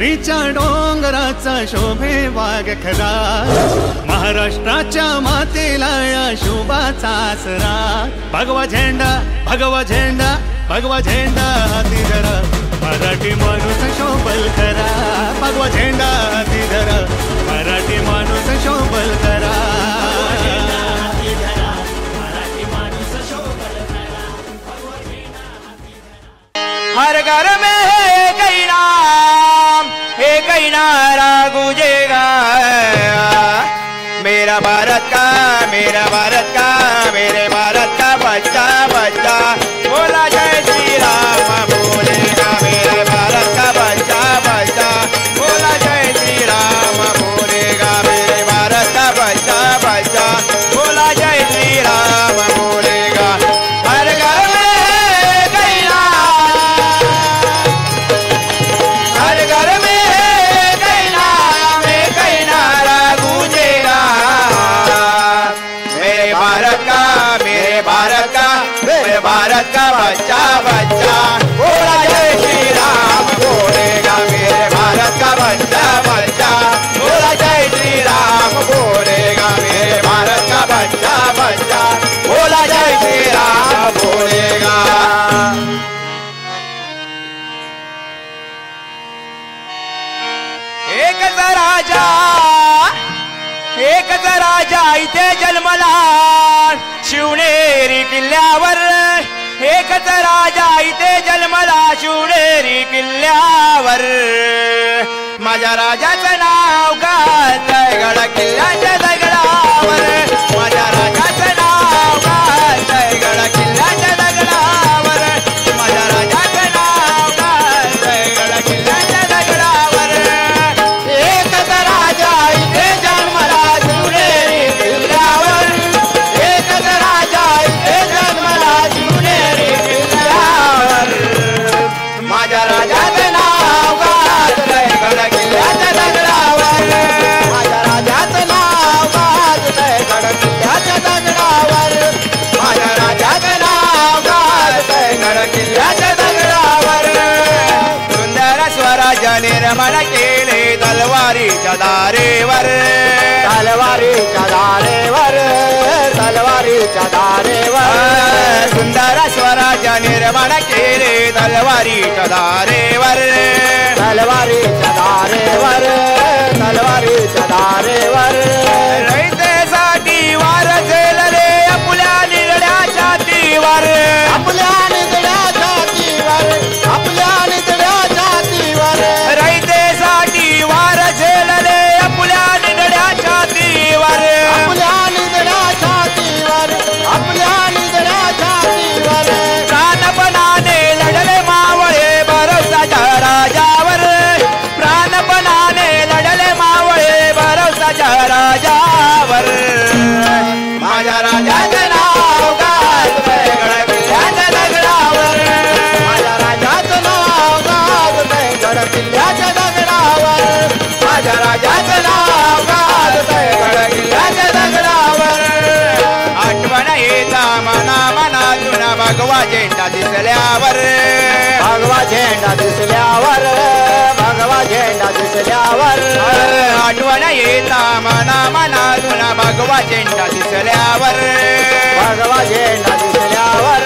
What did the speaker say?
सह्याद्रीच्या डोंगराचा शोभे वाघ खरा, महाराष्ट्राच्या मातेला या शुभाचा आसरा. भगवा झेंडा भगवा झेंडा भगवा झेंडा हाती धरा, मराठी माणूस शोभल खरा. भगवा झेंडा हाती धरा, मराठी माणूस शोभल खरा. हर घर में एक ही नारा गूंजेगा, मेरा भारत का मेरे भारत का बच्चा बच्चा बोला जय श्री राम बोलेगा. मेरे भारत का बच्चा बच्चा बोला जय श्री राम बोलेगा. मेरे भारत का बच्चा बच्चा बोला जय श्री राम बोलेगा. हर घर में भारत का बच्चा बच्चा बोला जय श्री राम बोलेगा. मेरे भारत का बच्चा बच्चा बोला जय श्री राम बोलेगा. मेरे भारत का बच्चा बच्चा बोला जय श्री राम बोलेगा. एकच राजा इथे जन्मला शिवनेरी किल्ल्यावर. एकच राजा इथे जन्मला शिवनेरी किल्ल्यावर. माझ्या राजाचं नाव गाजतंय गड किल्ल्याच्या दगडावर. माझ्या राजाचं नाव गाजतंय गड किल्ल्याच्या दगडावर. माझ्या राजाचं नाव गाजतंय गड किल्ल्याच्या दगडावर. एकच राजा इथे जन्मला शिवनेरी किल्ल्यावर. एकच राजा इथे जन्मला शिवनेरी किल्ल्यावर. माझ्या राजाचं नाव गाजतंय गड किल्ल्याच्या दगडावर. माझ्या राजाचं नाव गाजतंय गड किल्ल्याच्या दगडावर. माझ्या राजाचं नाव गाजतंय गड किल्ल्याच्या दगडावर. सुंदर स्वराज्य निर्माण केले तलवारीच्या दारेवर. तलवारीच्या दारेवर. तलवारीच्या दारेवर. सुंदर स्वराज्य निर्माण केले तलवारीच्या दारेवर. तलवारीच्या दारेवर. तलवारीच्या दारेवर. रयतेसाठी वार झेलले आपल्या निळ्या छातीवर. आपल्या निळ्या छातीवर. आपल्या निळ्या छातीवर. रयतेसाठी वार झेलले आपल्या निळ्या छातीवर. आपल्या निळ्या छातीवर. आपल्या निळ्या छातीवर. प्राणपणाने लढले मावळे भरवसाच्या राजावर. प्राणपणाने लढले मावळे भरवसाच्या राजावर. माझ्या राजाचं नाव गाजतंय गड किल्ल्याच्या दगडावर. माझ्या राजाचं नाव गाजतंय गड किल्ल्याच्या दगडावर. माझ्या राजाचं नाव गाजतंय गड किल्ल्याच्या दगडावर. आठवण येता मना मनातून भगवा झेंडा दिसल्यावर. भगवा झेंडा दिसल्यावर. भगवा झेंडा दिसल्यावर. आठवण येता मना मनातून भगवा झेंडा दिसल्यावर. भगवा झेंडा दिसल्यावर.